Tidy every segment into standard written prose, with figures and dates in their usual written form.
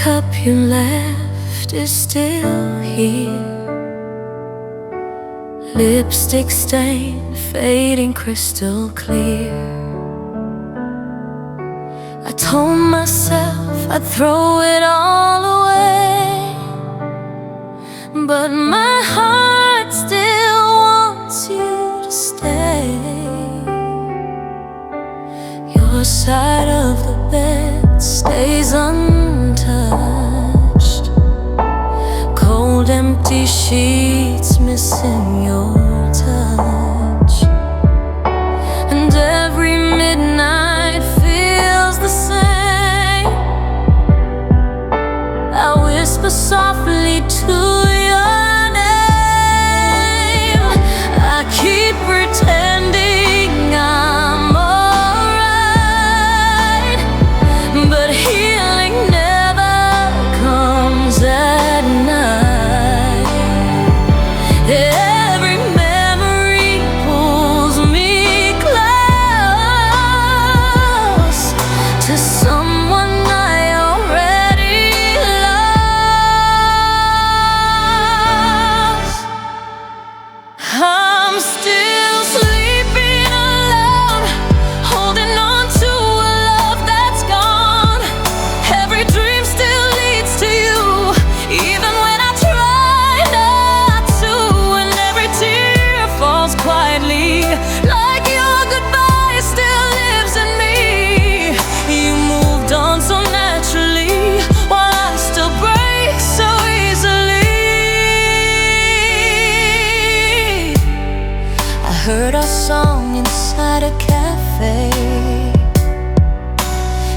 cup you left is still here. Lipstick stain fading crystal clear. I told myself I'd throw it all away, but my heart still wants you to stay. Your side of the bed stays untouched. Cold empty sheets missing your touch. And every midnight feels the same. I whisper softly to your name. I keep pretending I'm alright, but healing never comes at night. Every memory pulls me close to someone I already lost. I'm still sleeping alone, holding on to a love that's gone. Every dream still leads to you, even when I try not to. And every tear falls quietly, like your goodbye still lives in me. You moved on so naturally, while I still break so easily. I heard our song inside a cafe,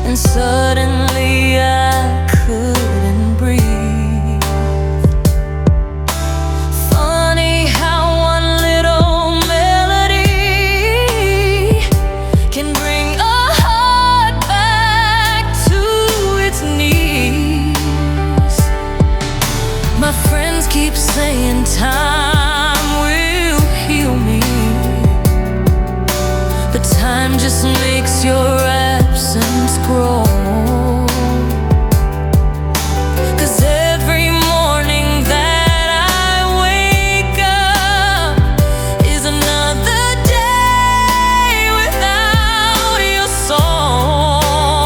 and suddenly I couldn't breathe. Funny how one little melody can bring a heart back to its knees. My friends keep saying time will heal me, but time just makes your absence grow. 'Cause every morning that I wake up is another day without your soul.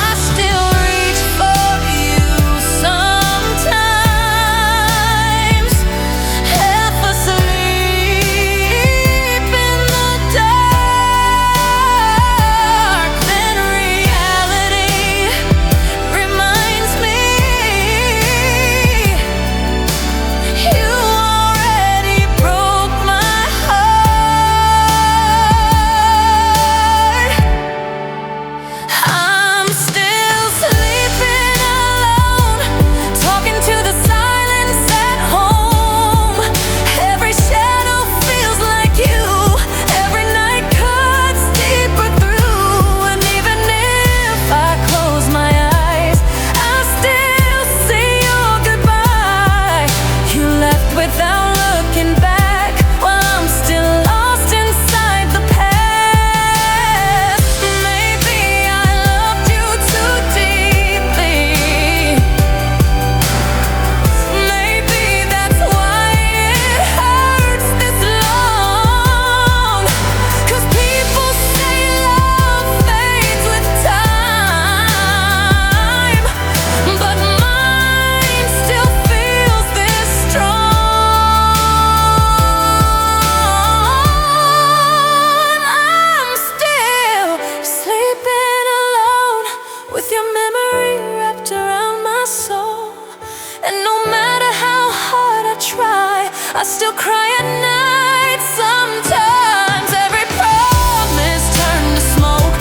I still reach for you sometimes, half asleep in the dark. Then reality reminds me you already broke my heart. I'm still sleeping alone, talking to the silence at home. Every shadow feels like you, every night cuts deeper through. And even if I close my eyes, I still see your goodbye. You left without looking back, while I'm still lost inside the past. Maybe I loved you too deeply. Maybe that's why it hurts this long. 'Cause people say love fades with time, but mine still feels this strong. I'm still sleeping alone, with your memory wrapped around my soul. And no matter how hard I try, I still cry at night sometimes. Every promise turned to smoke,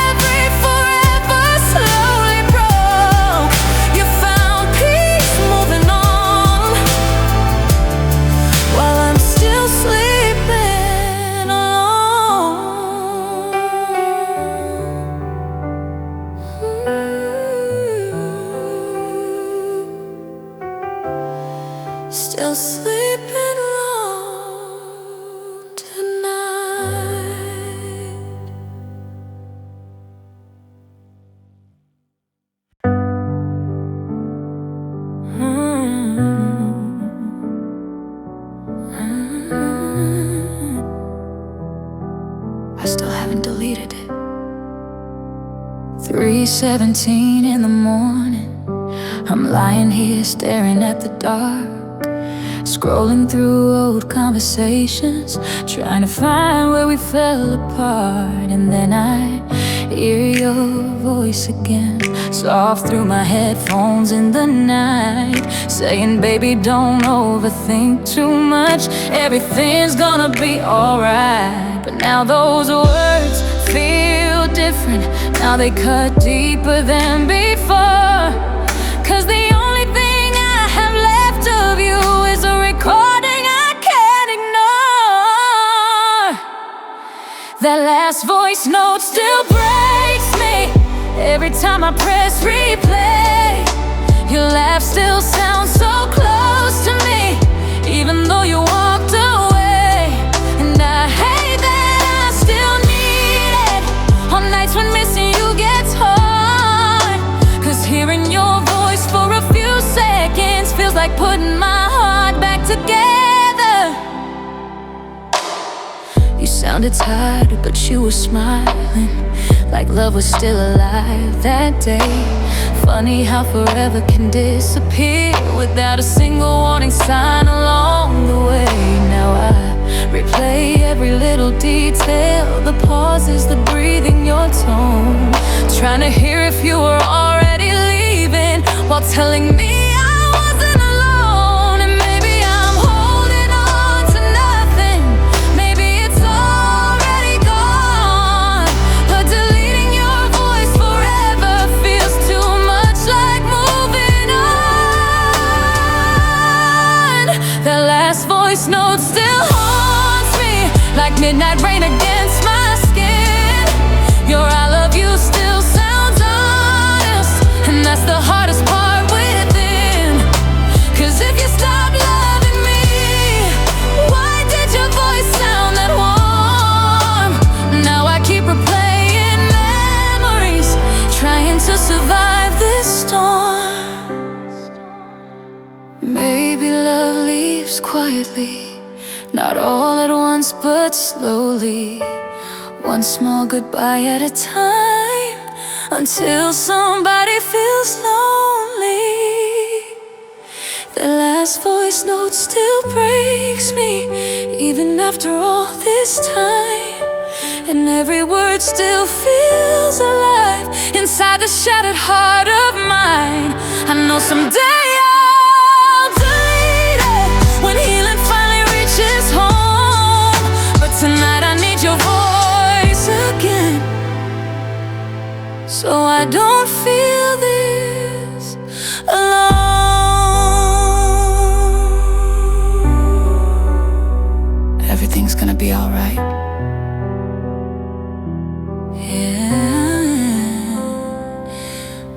every forever slowly broke. You found peace moving on, while I'm still sleeping alone. Still sleeping alone tonight. 17 in the morning. I'm lying here staring at the dark, scrolling through old conversations, trying to find where we fell apart. And then I hear your voice again, soft through my headphones in the night, saying, baby, don't overthink too much, everything's gonna be alright. But now those words feel different, now they cut deeper than before. Cause the only thing I have left of you is a recording I can't ignore. That last voice note still breaks me every time I press replay. Your laugh still sounds so close to me, even though you walked away. And I hate that I still need it on nights when missing you gets hard. Cause hearing your voice for a few seconds feels like putting my heart back together. You sounded tired, but you were smiling, like love was still alive that day. Funny how forever can disappear without a single warning sign along the way. Now I replay every little detail, the pauses, the breathing, your tone, trying to hear if you were already leaving, while telling me I wasn't alone. And maybe I'm holding on to nothing, maybe it's already gone. But deleting your voice forever feels too much like moving on. That last voice note still haunts me like midnight rain against my skin. Your I love you still sounds honest, and that's the hardest part within. Cause if you stop loving me, why did your voice sound that warm? Now I keep replaying memories, trying to survive this storm. Maybe love leaves quietly, not all at once but slowly, one small goodbye at a time, until somebody feels lonely. The last voice note still breaks me, even after all this time. And every word still feels alive inside the shattered heart of mine. I know someday I'll delete it when healing finally reaches home. But tonight I need your voice again, so I don't feel this alone. Everything's gonna be alright. Yeah,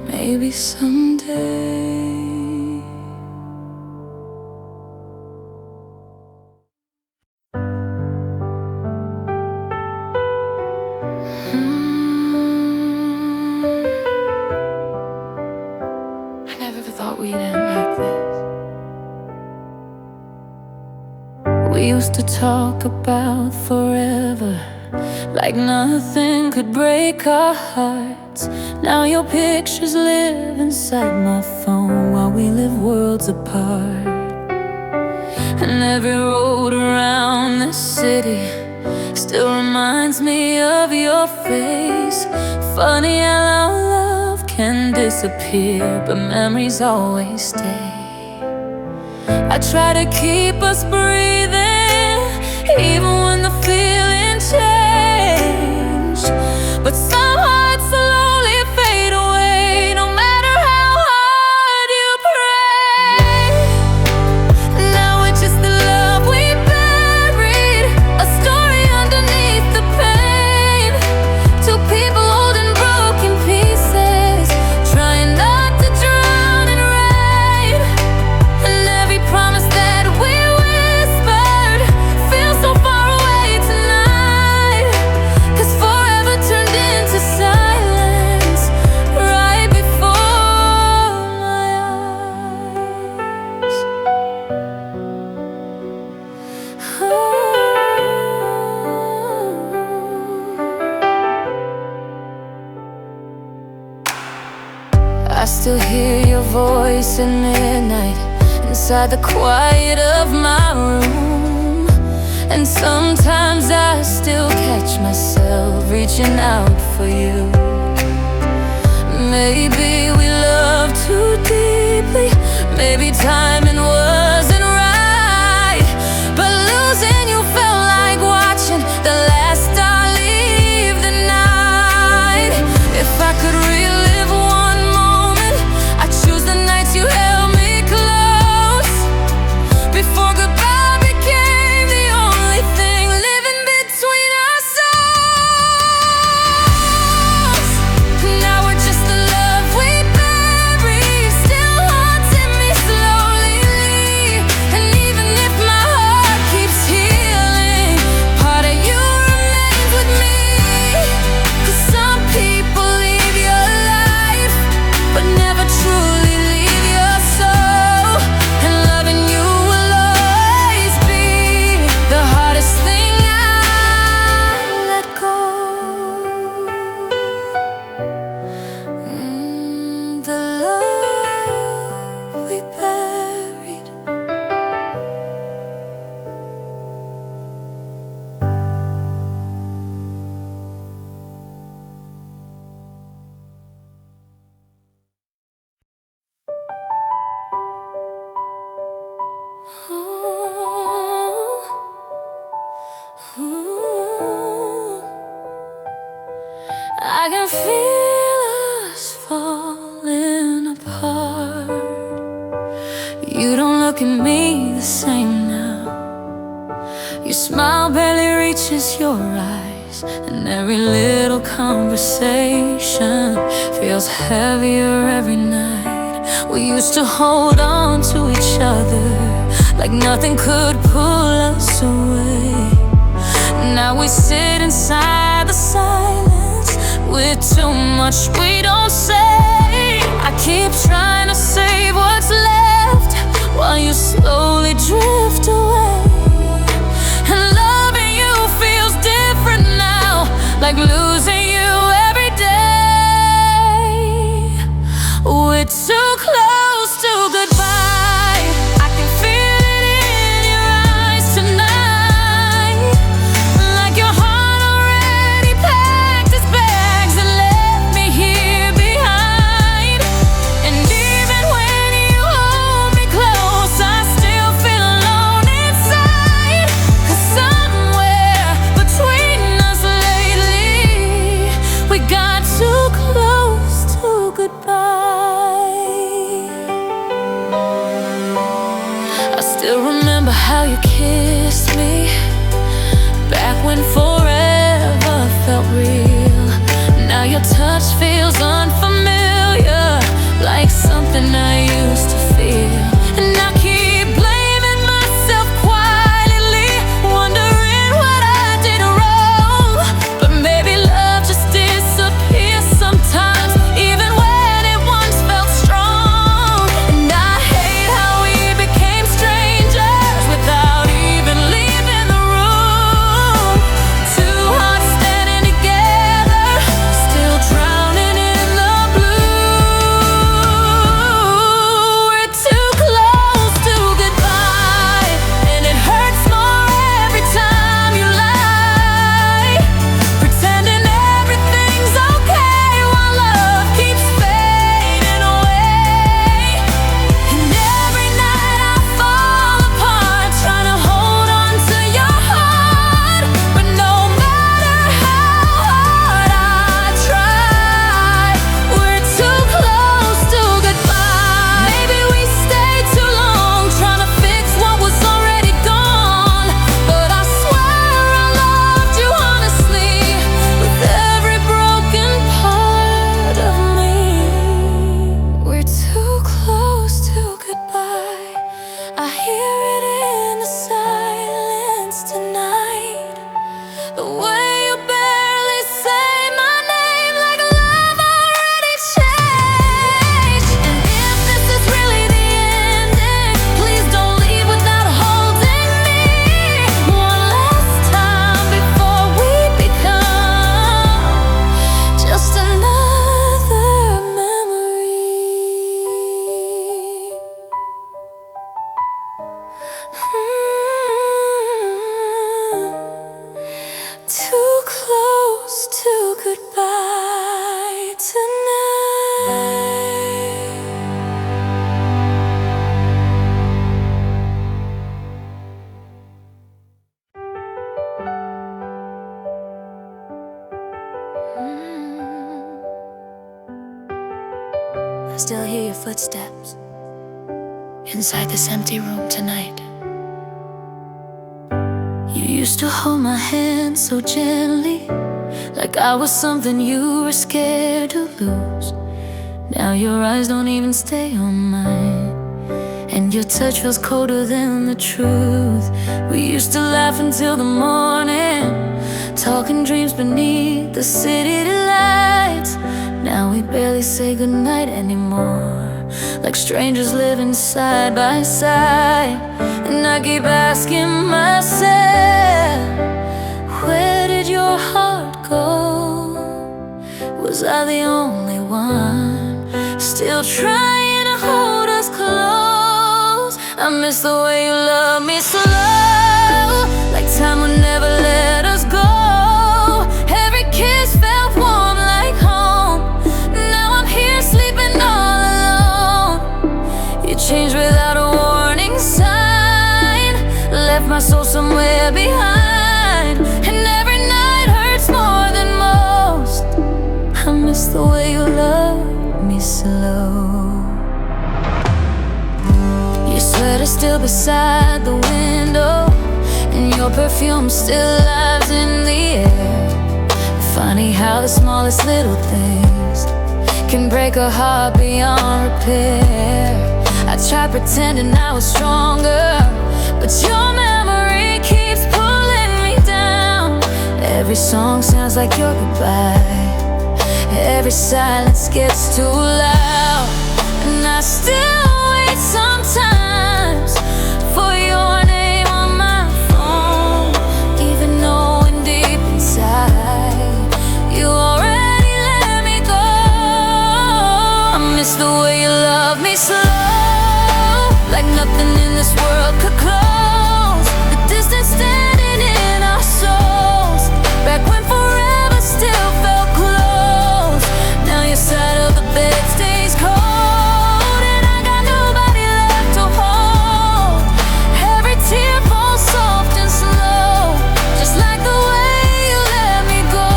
maybe someday. I never thought we'd end like this. We used to talk about forever, like nothing could break our hearts. Now your pictures live inside my phone while we live worlds apart. And every road around this city still reminds me of your face. Funny how love can disappear, but memories always stay. I try to keep us breathing, even when the feeling changed. But some hearts slowly fade away, no matter how hard you pray. Now it's just the love we buried, a story underneath the pain. Two people holding broken pieces, trying not to drown in rain. And every promise that we whispered feels so far away tonight. your voice at midnight inside the quiet of my room. And sometimes I still catch myself reaching out for you. Maybe we loved too deeply, maybe timing wasn't right, but losing you felt like watching the last star leave the night. If I could relive one moment, I'd choose the nights you held me close, before goodbye became the only thing living between our souls. Now we're just the love we buried, still haunting me slowly. And even if my heart keeps healing, part of you remains with me. 'Cause some people leave your life, but never truly leave your soul. And loving you will always be the hardest thing I let go. The love we buried. I can feel us falling apart. You don't look at me the same now. Your smile barely reaches your eyes, and every little conversation feels heavier every night. We used to hold on to each other like nothing could pull us away. Now we sit inside the silence with too much we don't say. I keep trying to save what's left while you slowly drift away. And loving you feels different now, like losing you every day. We're too close to goodbye. I can feel it in your eyes tonight, like your heart already packed its bags and left me here behind. And even when you hold me close, I still feel alone inside. 'Cause somewhere between us lately, we got too close to goodbye. I still remember how you kissed me back when forever felt real. Now your touch feels unfamiliar, like something I used to feel. And I keep blaming myself quietly, wondering what I did wrong. But maybe love just disappears sometimes, even when it once felt strong. And I hate how we became strangers without even leaving the room. Two hearts standing together, still drowning in the blue. footsteps inside this empty room tonight. You used to hold my hand so gently, like I was something you were scared to lose. Now your eyes don't even stay on mine, and your touch feels colder than the truth. We used to laugh until the morning, talking dreams beneath the city lights. Now we barely say goodnight anymore, like strangers living side by side. And I keep asking myself, where did your heart go? Was I the only one still trying to hold us close? I miss the way you love me slow, like time would never let us go. Every kiss felt warm like home. Now I'm here sleeping all alone. You changed without a warning sign, left my soul somewhere behind. And every night hurts more than most. I miss the way you love me slow. Your sweater still beside the window, and your perfume still lives in the air. Funny how the smallest little things can break a heart beyond repair. I tried pretending I was stronger, but your memory keeps pulling me down. Every song sounds like your goodbye, every silence gets too loud. And I still wait sometimes for your name on my phone, even knowing deep inside you already let me go. I miss the way you love me slow, like nothing in this world could close the distance standing in our souls. Back when forever still felt close, now your side of the bed stays cold, and I got nobody left to hold. Every tear falls soft and slow, just like the way you let me go.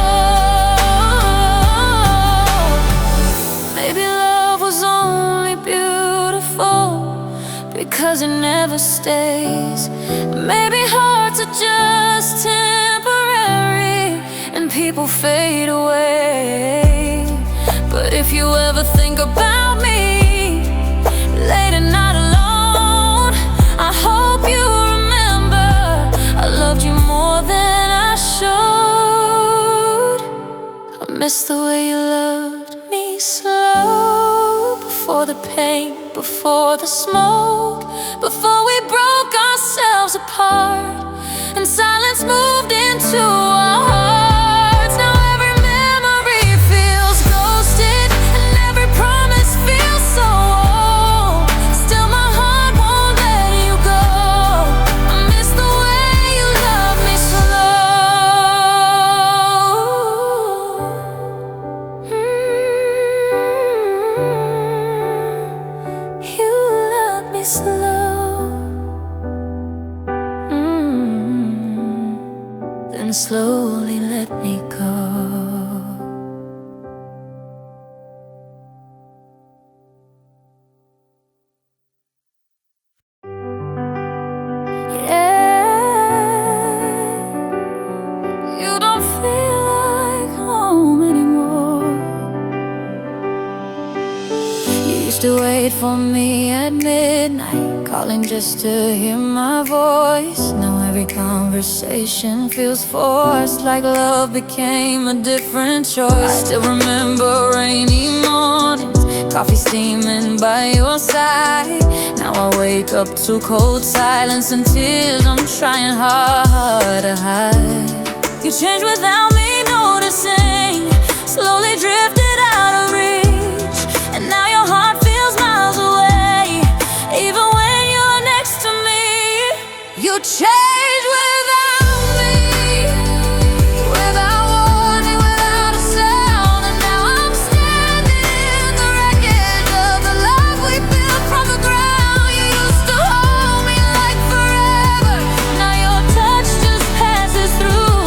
Maybe love was only beautiful because it never stays. Maybe hearts are just temporary and people fade away. But if you ever think about me late at night alone, I hope you remember I loved you more than I showed. I miss the way you loved me slow, before the pain, before the smoke, before we broke ourselves apart and silence moved into our hearts. Now every memory feels ghosted, and every promise feels so old. Still my heart won't let you go. I miss the way you love me slow. You love me slow, then slowly let me go. Yeah, you don't feel like home anymore. You used to wait for me at midnight, calling just to hear my voice. Now every conversation feels forced, like love became a different choice. I still remember rainy mornings, coffee steaming by your side. Now I wake up to cold silence and tears I'm trying hard to hide. You changed without me noticing, slowly drifted out of reach, and now your heart feels miles away, even when you're next to me. You changed without me, without warning, without a sound. And now I'm standing in the wreckage of the love we built from the ground. You used to hold me like forever, now your touch just passes through.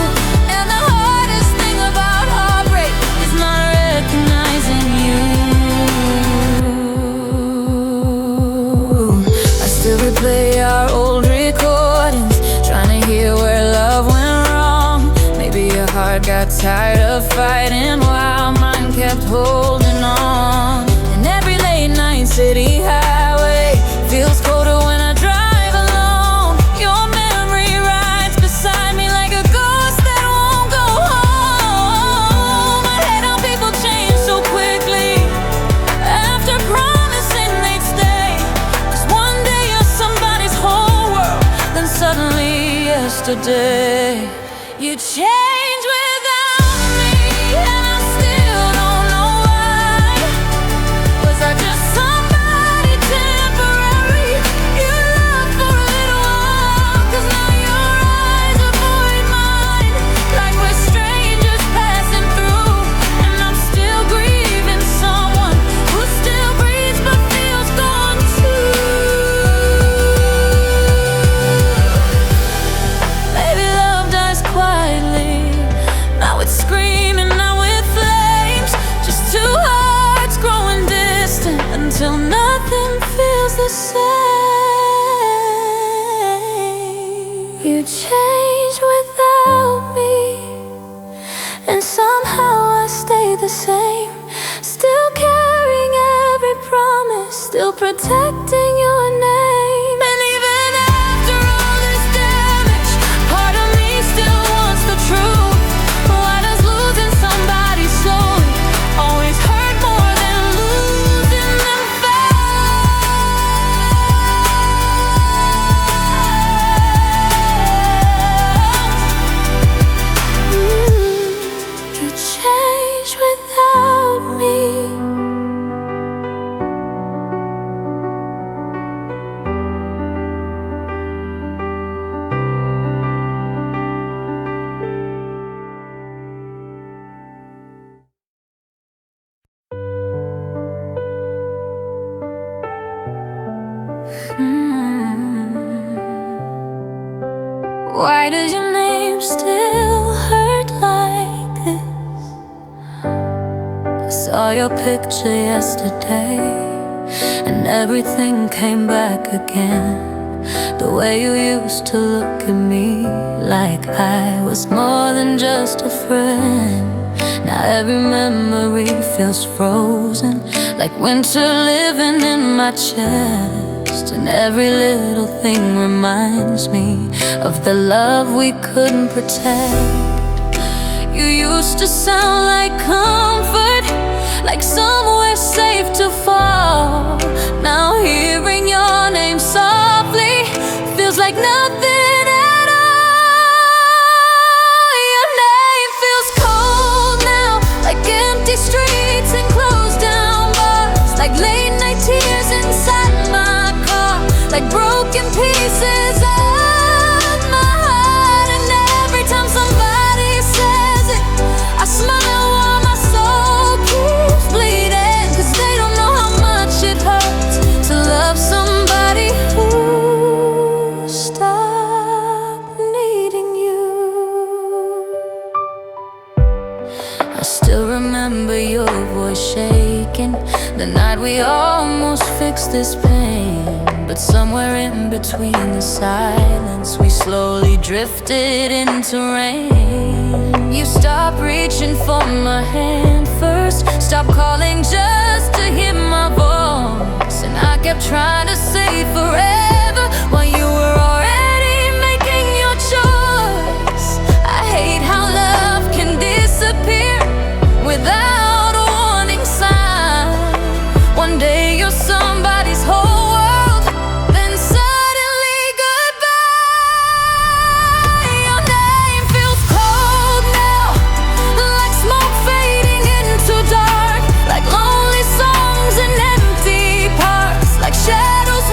And the hardest thing about heartbreak is not recognizing you. tired of fighting while mine kept holding on. And every late night city highway feels colder when I drive alone. Your memory rides beside me like a ghost that won't go home. I hate how people change so quickly after promising they'd stay. 'Cause one day you're somebody's whole world, then suddenly yesterday you change without me, and I still don't know why. Was I just somebody temporary you loved for a little while? 'Cause now your eyes avoid mine like we're strangers passing through. And I'm still grieving someone who still breathes but feels gone too. Maybe love dies quietly, not with screaming, not with flames, just two hearts growing distant until nothing feels the same. You change without me, and somehow I stay the same. Still carrying every promise, still protecting your name. And even after all this damage, part of me still wants the truth. Why does losing somebody slowly always hurt more than losing them fast? You change without me. Why does your name still hurt like this? I saw your picture yesterday, and everything came back again. The way you used to look at me, like I was more than just a friend. Now every memory feels frozen, like winter living in my chest. And every little thing reminds me of the love we couldn't protect. You used to sound like comfort, like somewhere safe to fall. Now hearing your name softly feels like nothing at all. Your name feels cold now, like empty streets and closed down bars, like late night tears inside my car, like broken pieces of my heart. And every time somebody says it, I smile while my soul keeps bleeding. 'Cause they don't know how much it hurts to love somebody who stopped needing you. I still remember your voice shaking the night we almost fixed this pain. But somewhere in between the silence, we slowly drifted into rain. You stopped reaching for my hand first, stopped calling just to hear my voice. And I kept trying to say forever while you were already making your choice. I hate how love can disappear without a warning sign. One day you're somebody's whole world, then suddenly goodbye. Your name feels cold now, like smoke fading into dark, like lonely songs and empty parks, like shadows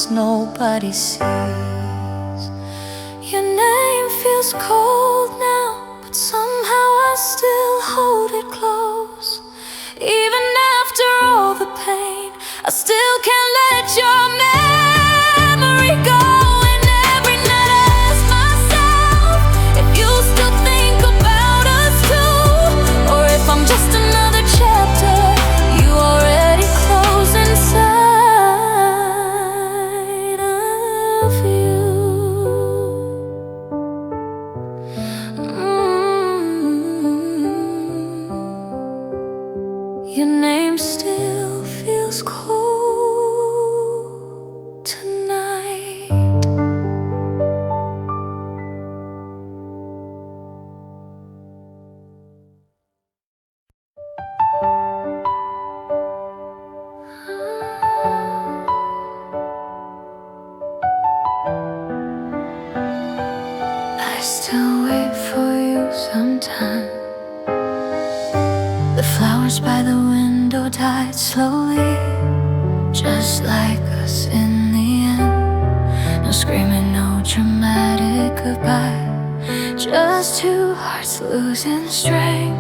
hearts nobody sees. Your name feels cold now, but somehow I still hold it close. Even after all the pain, I still can't let your memory go. And every night I ask myself if you still think about us too, or if I'm just another chapter you already closed inside of you. Your name still feels cold tonight. I still wait for you sometimes. The flowers by the window died slowly, just like us in the end. No screaming, no dramatic goodbye, just two hearts losing strength.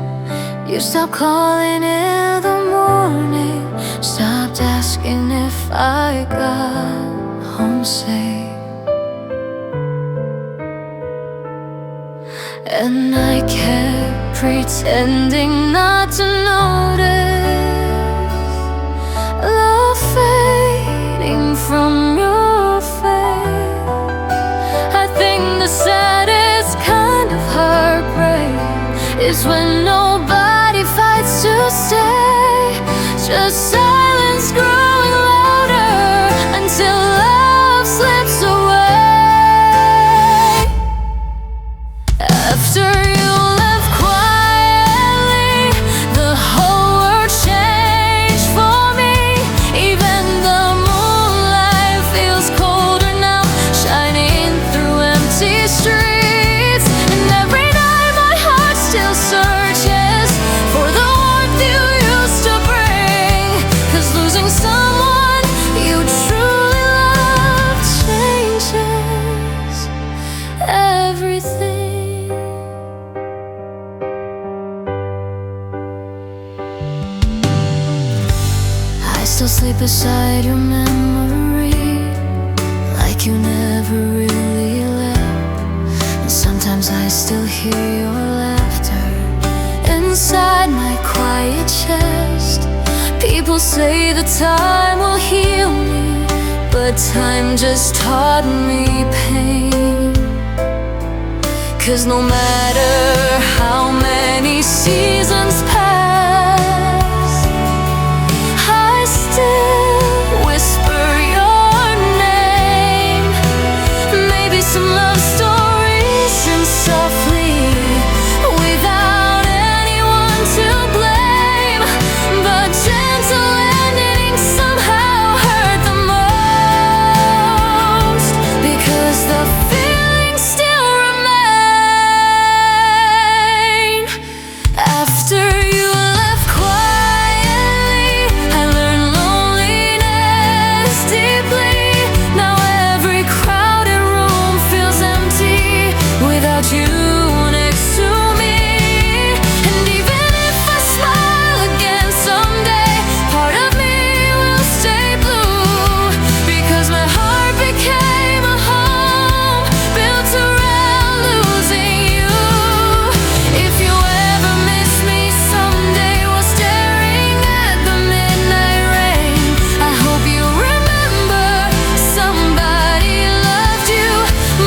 You stopped calling in the morning, stopped asking if I got home safe. And I kept pretending not to notice love fading from your face. I think the saddest kind of heartbreak is when nobody fights to stay, just silence growing louder until love slips away. After you left quietly, the whole world changed for me. Even the moonlight feels colder now, shining through empty streets. And every night my heart still searches for the warmth you used to bring, 'cause losing someone you truly love changes everything. I still sleep beside your memory, like you never really left. And sometimes I still hear your laughter inside my quiet chest. People say the time will heal me, but time just taught me pain. 'Cause no matter how many seasons pass, I still whisper your name. Maybe some love stories end softly, without anyone to blame, but gentle endings somehow hurt the most, because the feelings still remain. After you left quietly, I learned loneliness deeply. Now every crowded room feels empty without you next to me. And even if I smile again someday, part of me will stay blue, because my heart became a home built around losing you. If you ever miss me someday while staring at the midnight rain, I hope you remember somebody loved you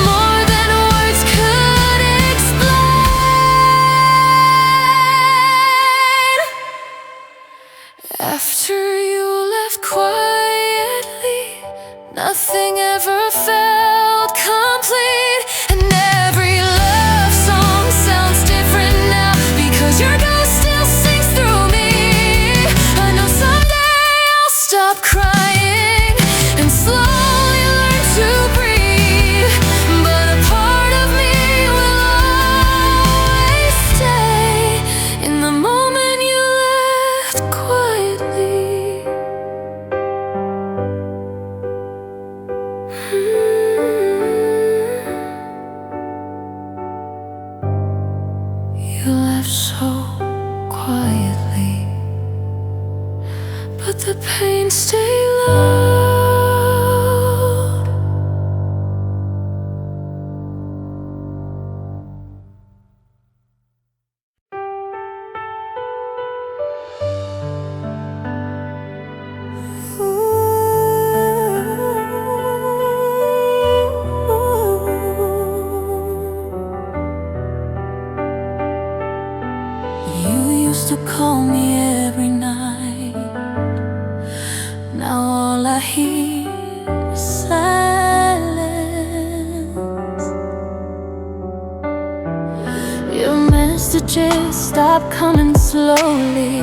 more than words could explain. After you left quietly, nothing ever felt complete. And every love song sounds different now, because your ghost still sings through me. I know someday I'll stop crying and slowly learn to breathe, but a part of me will always stay in the moment you left quietly. pain stay loud. You used to call me every night. Now all I hear is silence. Your messages stop coming slowly,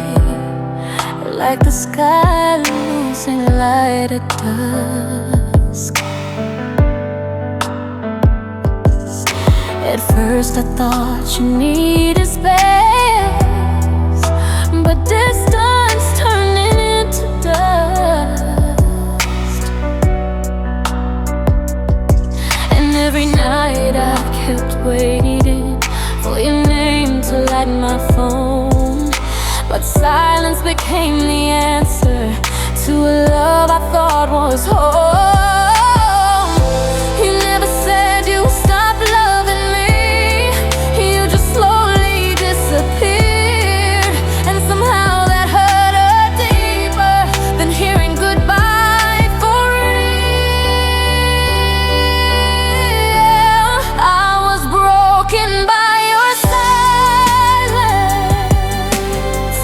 like the sky losing light at dusk. At first I thought you needed space, but distance turning into dust. And every night I kept waiting for your name to light my phone, but silence became the answer to a love I thought was home. You never said you would stop loving me. You just slowly disappeared, and somehow that hurt her deeper than hearing goodbye for real. I was broken by your silence,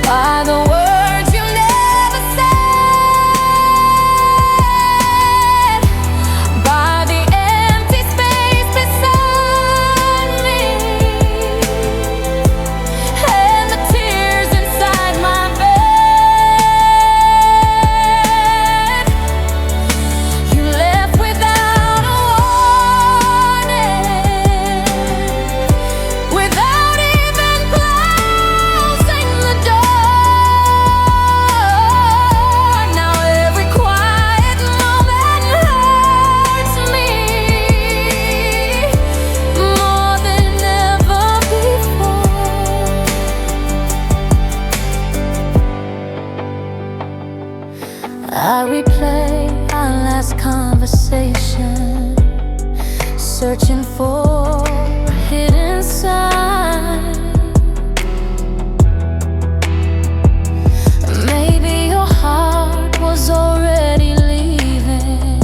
by the words you never said, by the empty space beside me, and the tears inside my bed. You left without a warning, without even closing the door. Now every quiet moment hurts me more than ever before. I replay our last conversation, searching for a hidden sign. Maybe your heart was already leaving,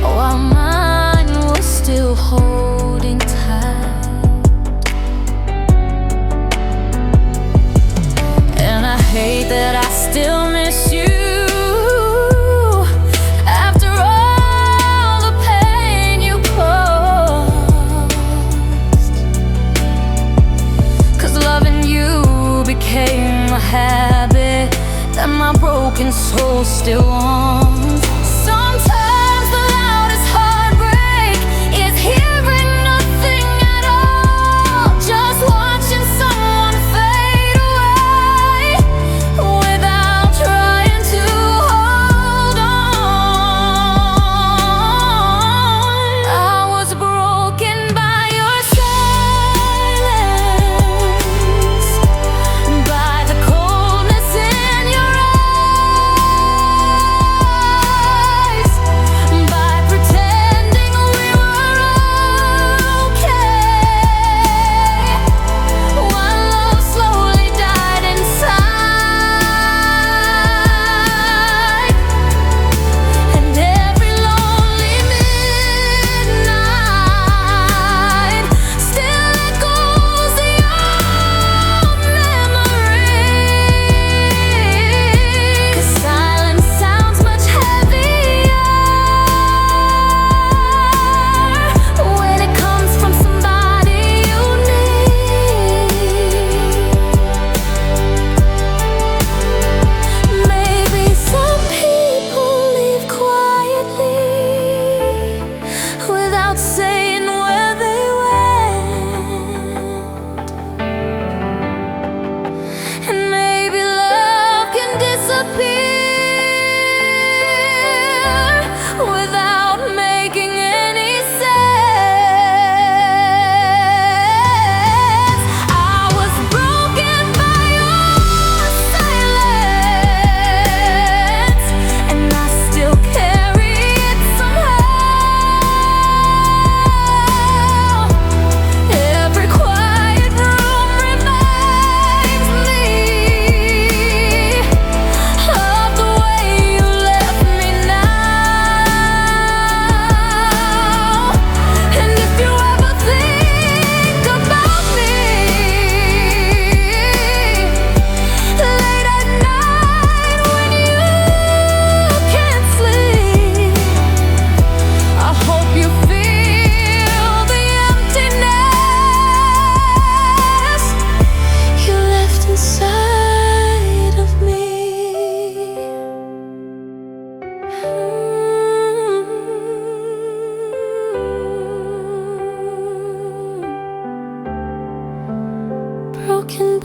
while mine was still holding tight. And I hate that I still miss you after all the pain you caused. 'Cause loving you became a habit that my broken soul still wants. Sometimes the loudest heartbreak is hearing nothing at all, just watching someone fade away without trying to hold on. I was broken by your silence, by the coldness in your eyes.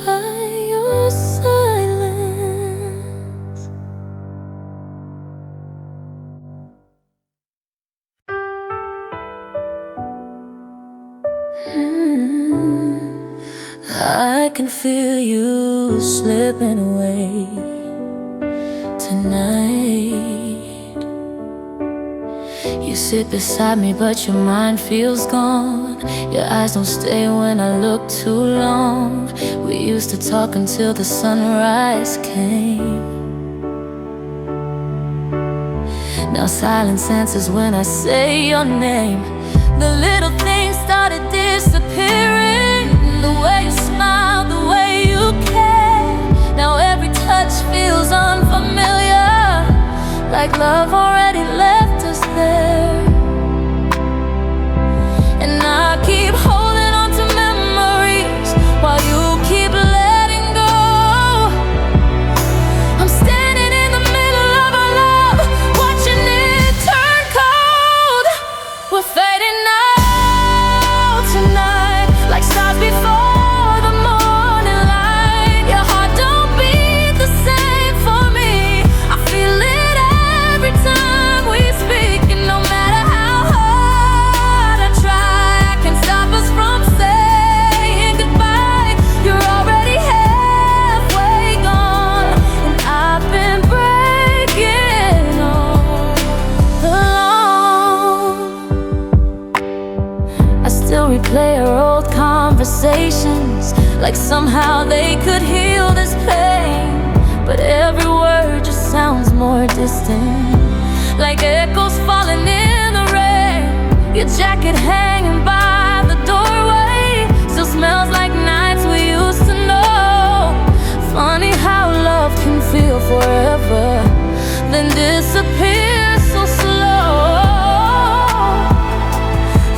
by your silence. I can feel you slipping away tonight. You sit beside me, but your mind feels gone. Your eyes don't stay when I look too long. We used to talk until the sunrise came. Now silence answers when I say your name. The little things started disappearing. The way you smile, the way you care. Now every touch feels unfamiliar, like love already left us there. And I keep holding on to memories while you keep letting go. I'm standing in the middle of our love, watching it turn cold. We're fading out tonight, like stars before the morning light. Your heart don't beat the same for me. I feel it every time we speak, and no matter how hard I try, I can't stop us from saying goodbye. You're already halfway gone, and I've been breaking all alone. I still replay our old conversations, like somehow they could heal this pain. But every word just sounds more distant, like echoes falling in the rain. Your jacket hanging by the doorway still smells like nights we used to know. Funny how love can feel forever, then disappear so slow.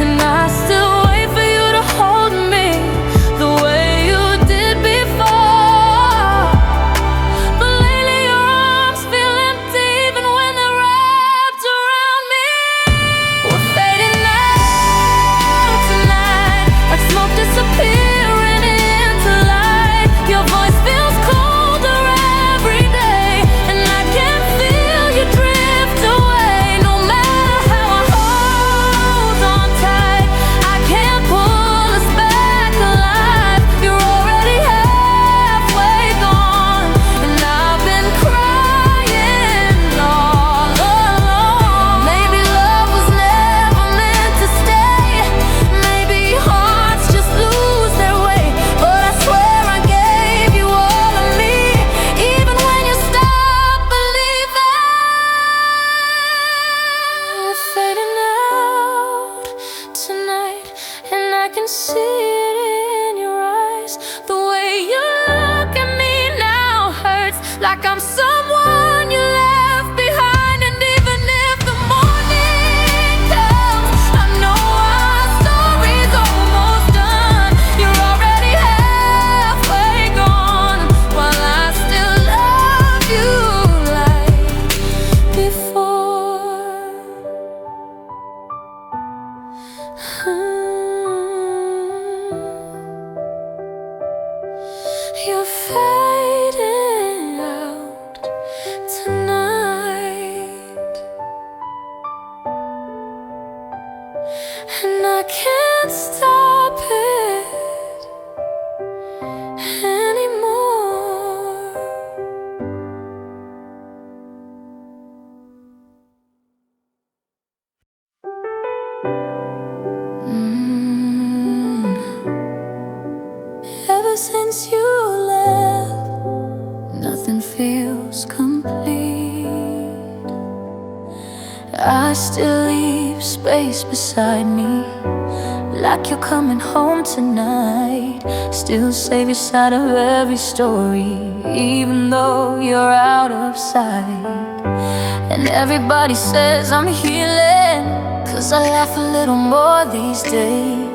And I still wait for you to hold me the way you did before. But lately your arms feel empty even when they're wrapped around me. We're fading out tonight, like smoke disappearing into light. Your voice feels colder every day, and I can feel you drift away. No matter how I hold on tight, I can't pull us back alive. You're already halfway gone, and I've been crying all alone. Maybe love was never meant to stay. Maybe hearts just lose their way. But I swear I gave you all of me, even when you stopped believing. We're fading out tonight, and I can see it in your eyes. The way you look at me now hurts, like I'm someone you left behind. And even if the morning comes, I know our story's almost done. You're already halfway gone, while I still love you like before. You're fading out tonight, and I can't stop it anymore. Ever since you left, nothing feels complete. I still leave space beside me, like you're coming home tonight. Still save your side of every story, even though you're out of sight. And everybody says I'm healing, 'cause I laugh a little more these days.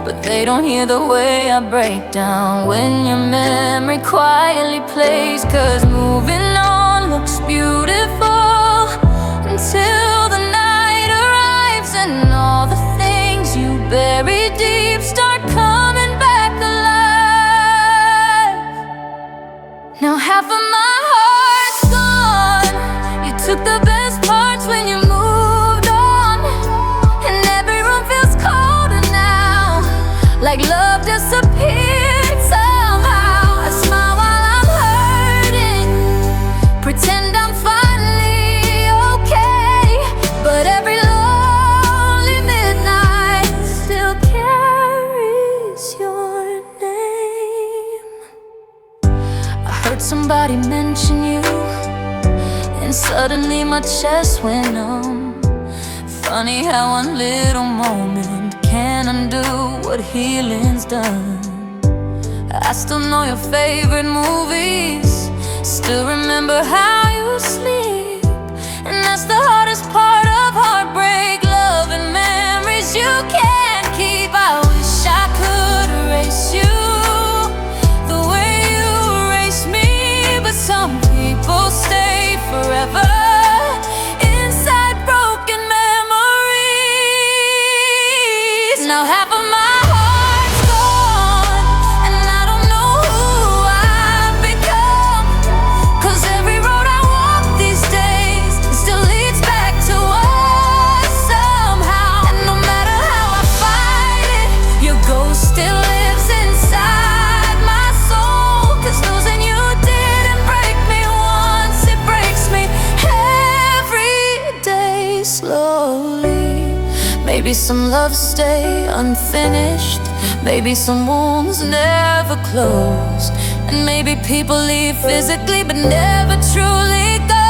But they don't hear the way I break down when your memory quietly plays. 'Cause moving on looks beautiful until the night arrives, and all the things you buried deep start coming back alive. Now half of my heart's gone. You took the best parts when you moved on, and every room feels colder now, like love disappeared somehow. I smile while I'm hurting, pretend I'm finally okay, but every lonely midnight still carries your name. I heard somebody mention you, and suddenly my chest went numb. Funny how one little moment can undo what healing's done. I still know your favorite movies, still remember how you sleep, and that's the hardest part of heartbreak, love and memories you can't keep. I wish I could erase you the way you erased me, but some people stay forever inside broken memories. Now half of my heart's gone, and I don't know who I've become, 'cause every road I walk these days still leads back to us somehow. And no matter how I fight it, your ghost still lives inside my soul, 'cause losing you didn't break me once, it breaks me every day slowly. Maybe some loves stay unfinished, maybe some wounds never closed, and maybe people leave physically but never truly go.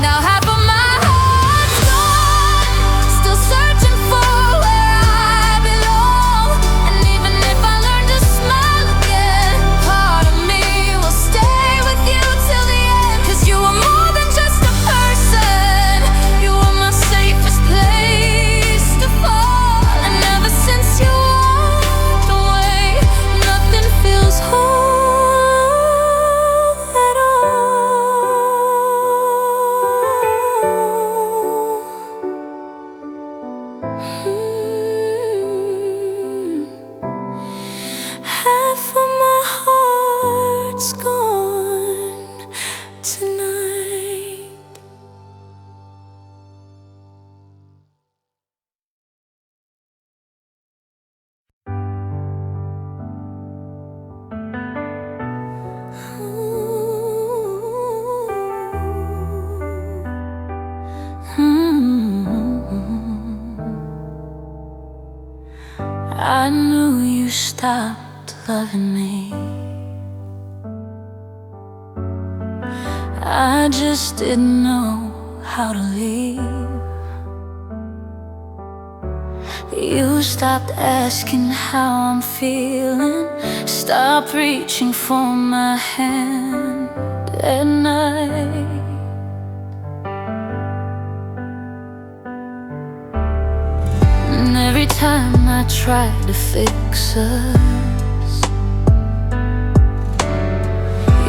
Now half of my heart's gone, still searching for where I belong, and even if I learn to smile again, part of me will stay with you till the end, 'cause you were more than just a person, you were my safest place to fall. And ever since you walked away, nothing feels whole at all. Half of my heart's gone tonight. I knew you stopped loving me, I just didn't know how to leave. You stopped asking how I'm feeling, stopped reaching for my hand at night. And every time I tried to fix us,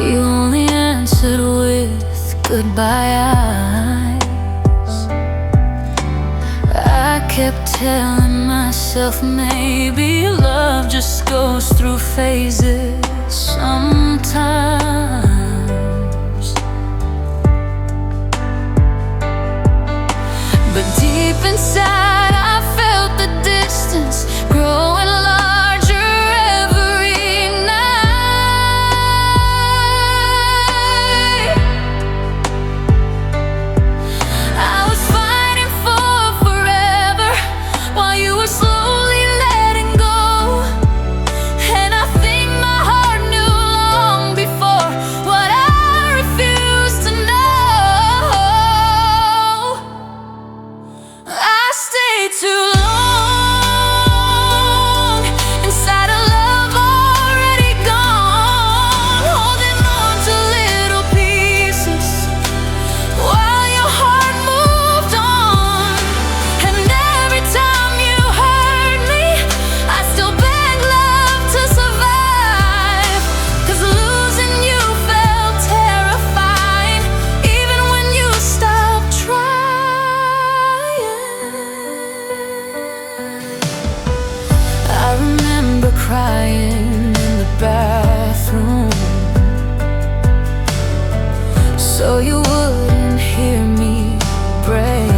you only answered with goodbye eyes. I kept telling myself maybe love just goes through phases sometimes, but deep inside I felt the distance growing larger every night. I was fighting for forever while you were slowly letting go, and I think my heart knew long before so you wouldn't hear me break.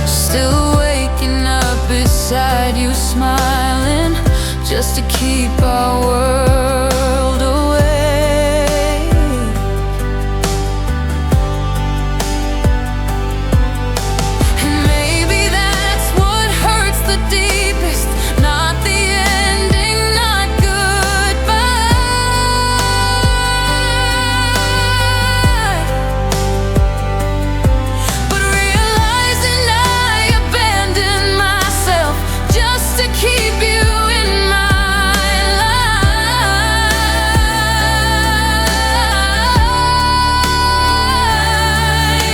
Still waking up beside you, smiling just to keep our world away. And maybe that's what hurts the deepest, not the ending, not goodbye, but realizing I abandoned myself just to keep you in my life.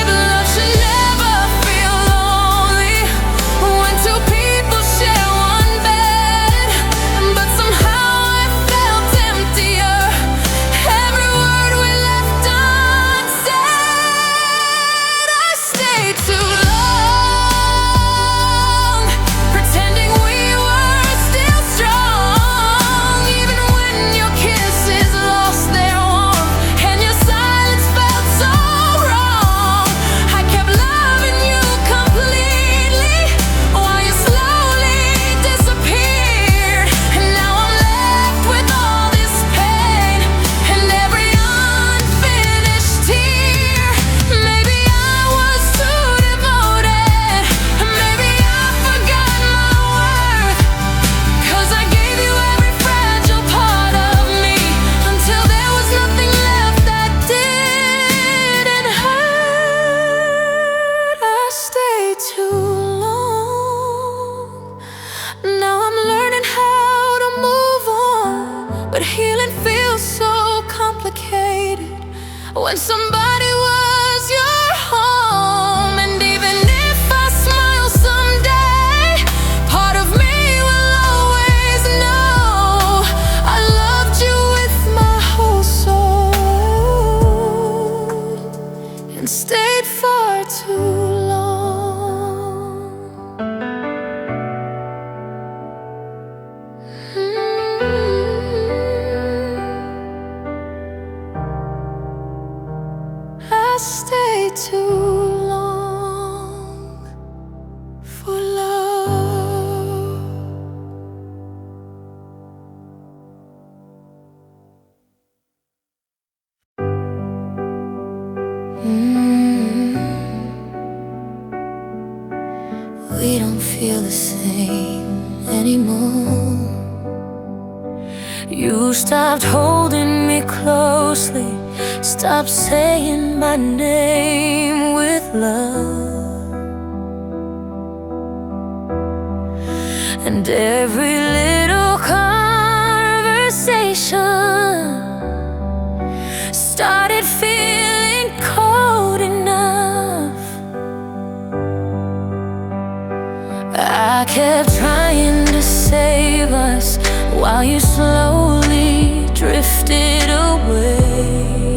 Love should never feel lonely when two people share one bed, but somehow I felt emptier every word we left unsaid. I stayed too long, pretending we were still strong, even when your kisses lost their warmth and your silence felt so wrong. I kept loving you completely while you slowly disappeared, and now I'm left with all this pain and every unfinished tear. Maybe I was too devoted, maybe I forgot my worth, 'cause I gave you every fragile part of me until there was nothing left that didn't hurt. I stayed too long. Now I'm learning how to move on, but healing feels so complicated when somebody was your home. And even if I smile someday, part of me will always know I loved you with my whole soul and stayed far too long. I stayed too long for love. We don't feel the same anymore. You stopped holding me closely, stopped saying my name with love, and every little conversation started feeling cold enough. I kept trying to save us while you slowly drifted away.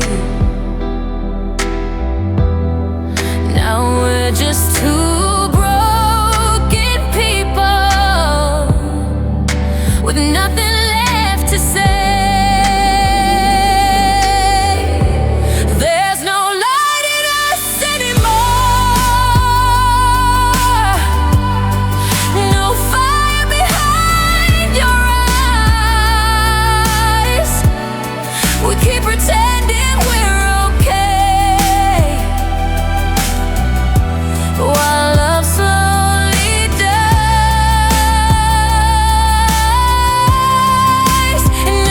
Now we're just two broken people with nothing left to say. There's no light in us anymore, no fire behind your eyes. We keep pretending we're okay while love slowly dies. And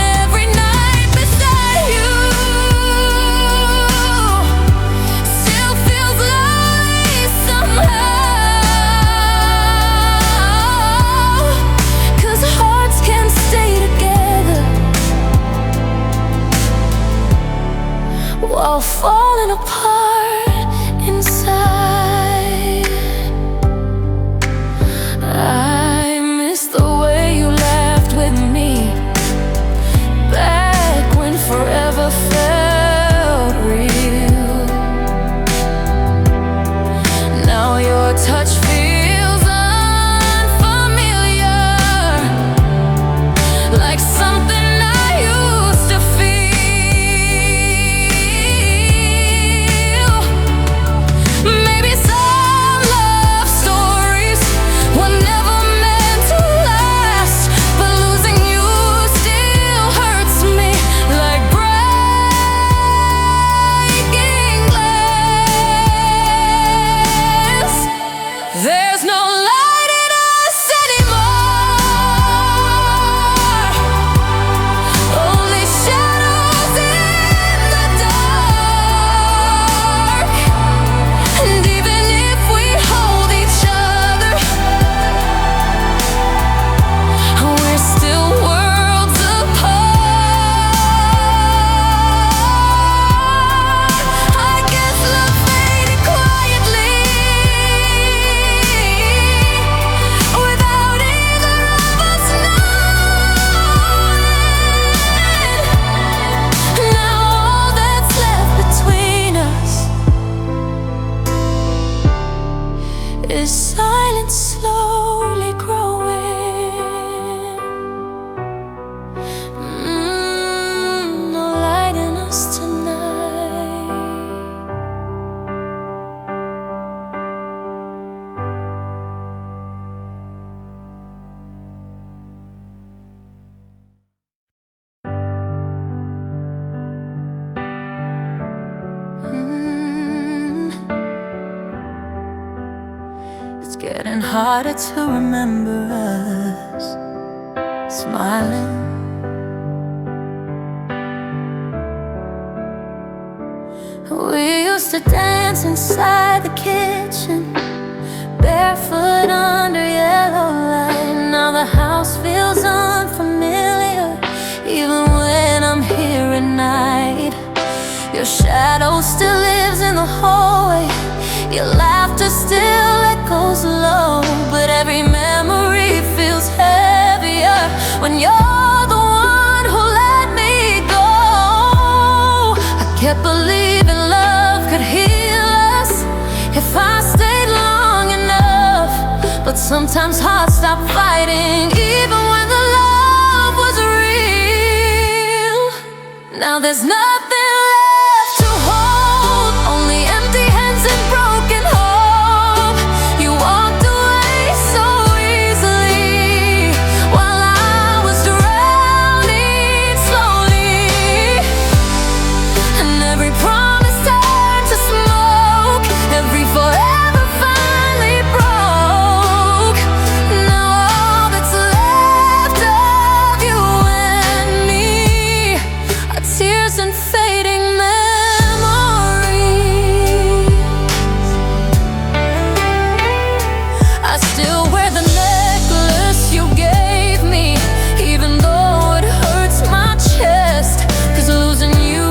harder to remember us smiling. We used to dance inside the kitchen, barefoot under yellow light. Now the house feels unfamiliar, even when I'm here at night. Your shadow still lives in the hallway, your laughter still echoes low, but every memory feels heavier when you're the one who let me go. I kept believing love could heal us if I stayed long enough, but sometimes hearts stop fighting even when the love was real. Now there's nothing left to hold, only empty hands and broken hope. You walked away so easily while I was drowning slowly, and every promise turned to smoke, every forever finally broke. Now all that's left of you and me are tears and fading memories. I still wear the necklace you gave me, even though it hurts my chest, 'cause losing you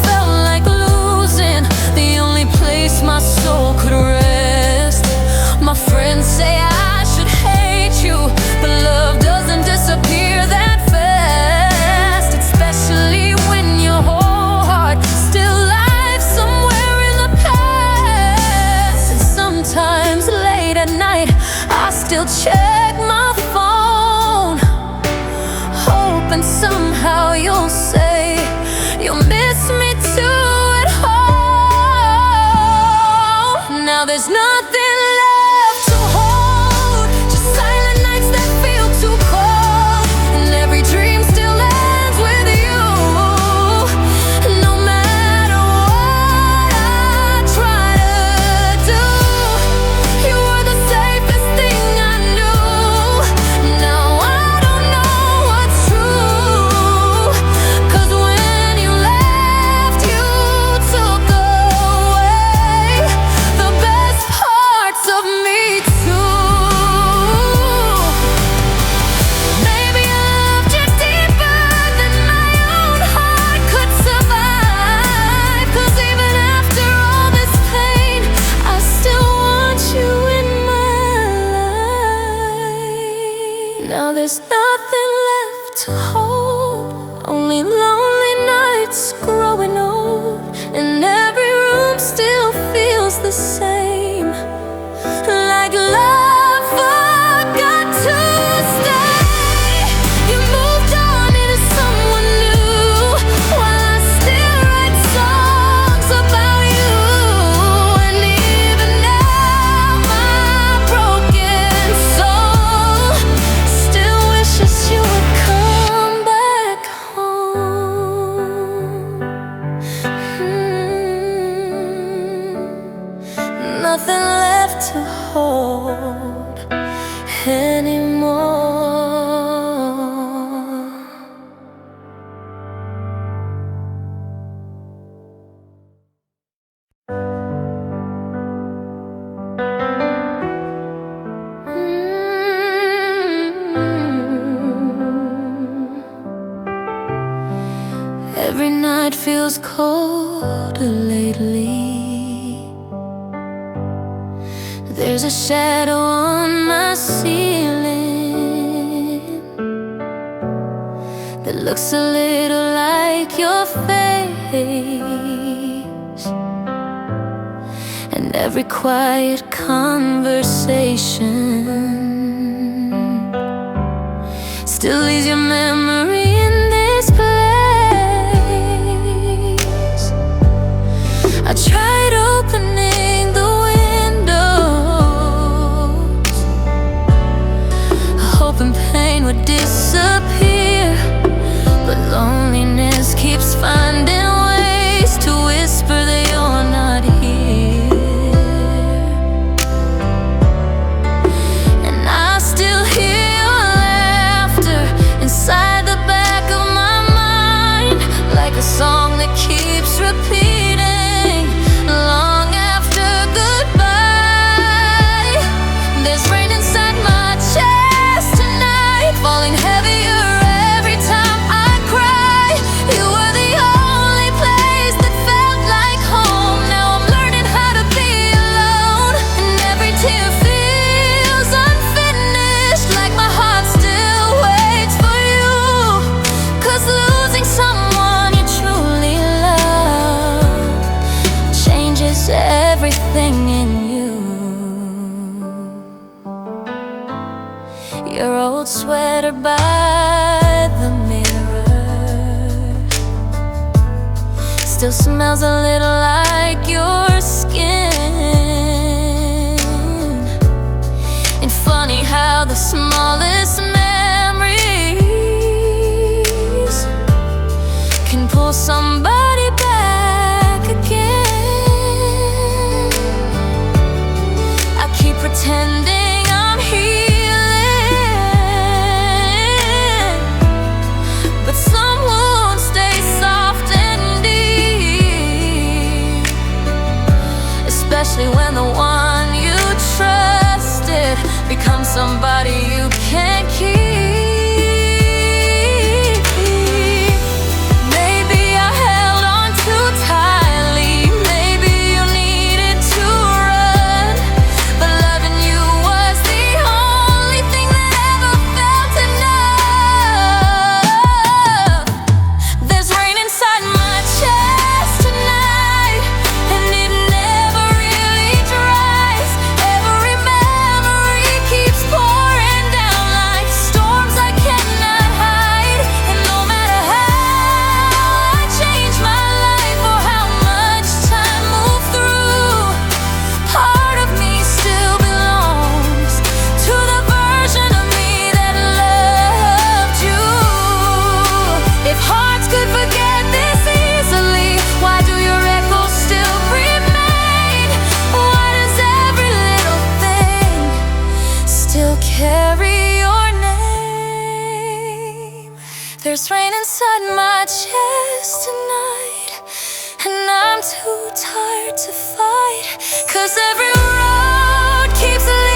felt like losing the only place my soul could rest. My friends say I should hate you, but love doesn't disappear that fast, especially when your whole heart still lies somewhere in the past. And sometimes late at night I still check my phone, hoping somehow you'll say you'll miss me too at home. Now there's nothing left to hold, just silent nights that feel too cold, and every dream still ends with you. No matter what I try to do, you were the safest thing I knew. Now I don't know what's true, 'cause when you left, you took away the best parts of me too. Maybe I loved you deeper than my own heart could survive, 'cause even after all this pain, I still want you in my life. Now there's nothing left to hold, only lonely nights growing old, and every room still feels the same, like love forgot to stay. You moved on into someone new, while I still write songs about you. And even now my broken soul still wishes you would come back home. Nothing left to hold anymore. Every night feels colder lately. There's a shadow on my ceiling that looks a little like your face, and every quiet conversation still leaves your memory in this place. I tried opening the windows, hoping pain would disappear, but loneliness keeps finding ways to whisper that you're not here. repeating long after goodbye. There's rain inside my chest tonight, falling heavier every time I cry. You were the only place that felt like home. Now I'm learning how to be alone, and every tear feels unfinished, like my heart still waits for you. 'Cause losing someone you truly love changes everything in you. Your old sweater by the mirror still smells a little like your skin. And funny how the smallest memories can pull somebody back again. I keep pretending I'm healing, but some wounds stay soft and deep, especially when the one you trusted becomes somebody you can't keep. Maybe I held on too tightly, maybe you needed to run, but loving you was the only thing that ever felt enough. There's rain inside my chest tonight, and it never really dries. Every memory keeps pouring down like storms I cannot hide. And no matter how I change my life or how much time moved through, part of me still belongs to the version of me that loved you. If hearts could forget this easily, why do your echoes still remain? Why does every little thing still carry your name? There's rain inside my chest tonight, and I'm too tired to fight. 'Cause every road keeps leading